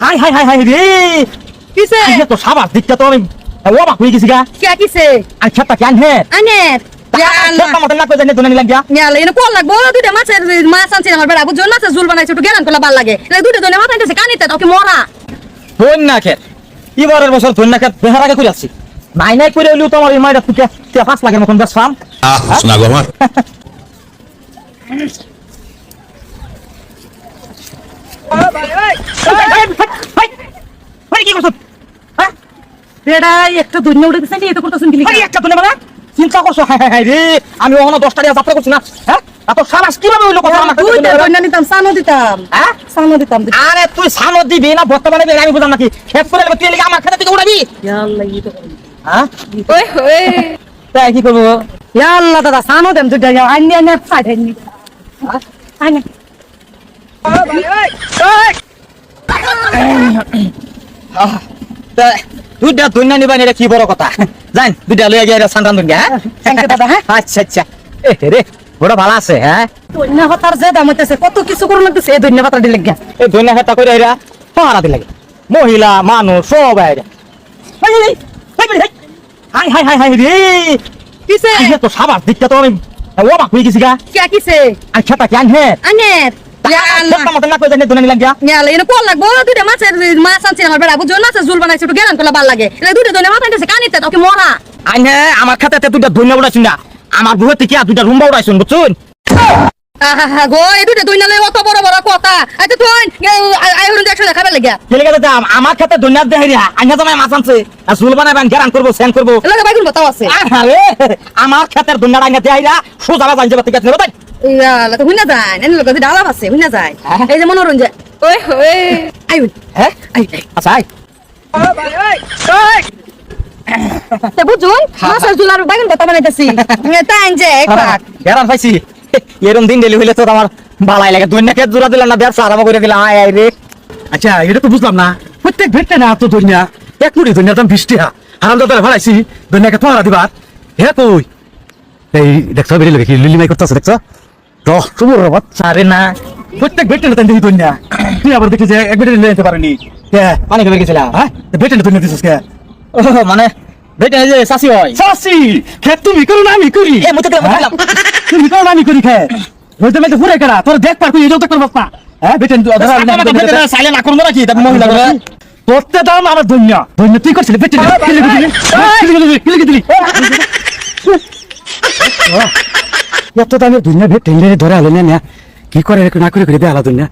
high high high high রে কিসে তো সাবার দিকটা তো আমি অবাক হয়ে গেছি গা কে কিসে আর খেতা কেন হে আনের মতন না করে জানি তো নিলাম গা ইয়ালে এনে কোন লাগবো দুইটা মাছ আনছি আমার বেড়া বুঝছো মাছের ঝোল বানাইছে একটু গেলান করলে ভালো লাগে দুইটা দনে মাছ আনতেছে কানিতে তোকে মরা ধন্যা খেত এবারের বছর ধন্যা খেত বেহার আগে করে আসছি নাই নাই করে হইলেও তো আমার এই মাইটা তুকে 5 লাখের মতন বেশ ফার্ম শোনা গো আমার কি করছ বেড়া একটা দুনিয়া উঠে দিছে নি এত করতেছেন কি আরে একটা ধন্যা মানে চিন্তা করছো হাই হাই রে আমি ওখানে 10 টাকা যাত্রা করছি না হ্যাঁ এত সারাস কিভাবে হইলো কথা আমাকে দুইটা দুনিয়া নিতাম সানো দিতাম হ্যাঁ সানো দিতাম আরে তুই সানো দিবি না বর্তমানে আমি বুঝলাম নাকি খেত করে তুই লাগি আমার খেতে থেকে উড়াবি ইয়াল্লা ই তো হ্যাঁ ওই ওই তাই কি করব ইয়াল্লা দাদা সানো দেম দুইটা আইনি আইনি ফাইট আইনি আইনি দুইটা দুনিয়া নিবা এটা কি বড় কথা জান দুইটা লইয়া গিয়ে সান্তান দুনিয়া থ্যাংক ইউ দাদা হ্যাঁ আচ্ছা আচ্ছা এ রে বড় ভালো আছে হ্যাঁ দুনিয়া হতার যে দাম হইতেছে কত কিছু করুন লাগতেছে এই দুনিয়া পাতা দিলে গিয়া এই দুনিয়া হেতা কইরা এরা পাহারা দিলে মহিলা মানুষ সবাই এরা হাই হাই হাই হাই রে কিসে তো সাবার দিকটা তো আমি অবাক হয়ে গেছি গা কে কিসে আর খেতা কেন হে আনের মতন না করে জানি তো নিলাম গা ইয়ালে এনে কোন লাগবো দুইটা মাছ আনছি আমার বেড়া বুঝছো মাছের ঝোল বানাইছে একটু গেলান করলে ভালো লাগে দুইটা দনে মাছ আনতেছে কানিতে তোকে মরা আইনে আমার খাতাতে দুইটা দুনিয়া উড়াইছুন না আমার বুহে থেকে দুইটা রুম্বা উড়াইছুন বুঝছুন আহা গো এই দুইটা দুনিয়া লই অত বড় বড় কথা আচ্ছা তুই আইহরুন দেখছ না খাবার লাগিয়া কেলে গেছে আমার খাতে দুনিয়া দেহেরিয়া আইনা তো মাছ আনছে আর ঝুল বানাবেন গেরান করবো সেন করবো এলাকা বাইগুন বাতাও আছে আরে আমার খাতের দুনিয়া আইনা দেহেরিয়া সোজা জানতে পারতে গেছে তাই ইয়ালা তো হুইনা যায় এনে লোক ডালা আছে হুইনা যায় এই যে মনোরঞ্জন ওই ওই আইউন হ্যাঁ আই আচ্ছা আই তে বুঝুন মাছের ঝোল আর বাইগুন বাতা বানাইতেছি তাই যে একবার গেরান পাইছি এরকম দিন ডেলি হইলে তো আমার ভালাই লাগে দুনিয়া খেত জোড়া দিলাম না ব্যবসা আরম্ভ করে দিলাম আয় আয় রে আচ্ছা এটা তো বুঝলাম না প্রত্যেক ভেটতে না তো দুনিয়া এক মুড়ি দুনিয়ার দাম 20 টাকা হারাম দাদা ভাড়াইছি দুনিয়াকে তোরা দিবার হে কই এই দেখছো বেরিয়ে লোকে লিলিমাই করতেছে দেখছো রহ তোমার বাচ্চা রে না প্রত্যেক ভেটতে না দেখি দুনিয়া তুই আবার দেখি যে এক বেটে নিতে পারেনি কে পানি খেয়ে গেছিলাম হ্যাঁ বেটে না দুনিয়া দিছিস কে ও মানে বেটা এই যে শাসি হয় সাসি খে তুমি করো না আমি করি এ মুতে দিলাম তুমি করো না আমি করি খে বুঝতে মেতে ঘুরে কেডা তোর দেখ পার কই এটাও তো করবস না হ্যাঁ বেটে ধরা সাইলেন্ট না করবো নাকি মহিলা তোরতে দাম আমার দুনিয়া দুনিয়া তুই করছিলি বেটে কিলে দিলি এত দামে দুনিয়া ভেটে ধরে আলো না কি করে না করে দেয় আলা দুনিয়া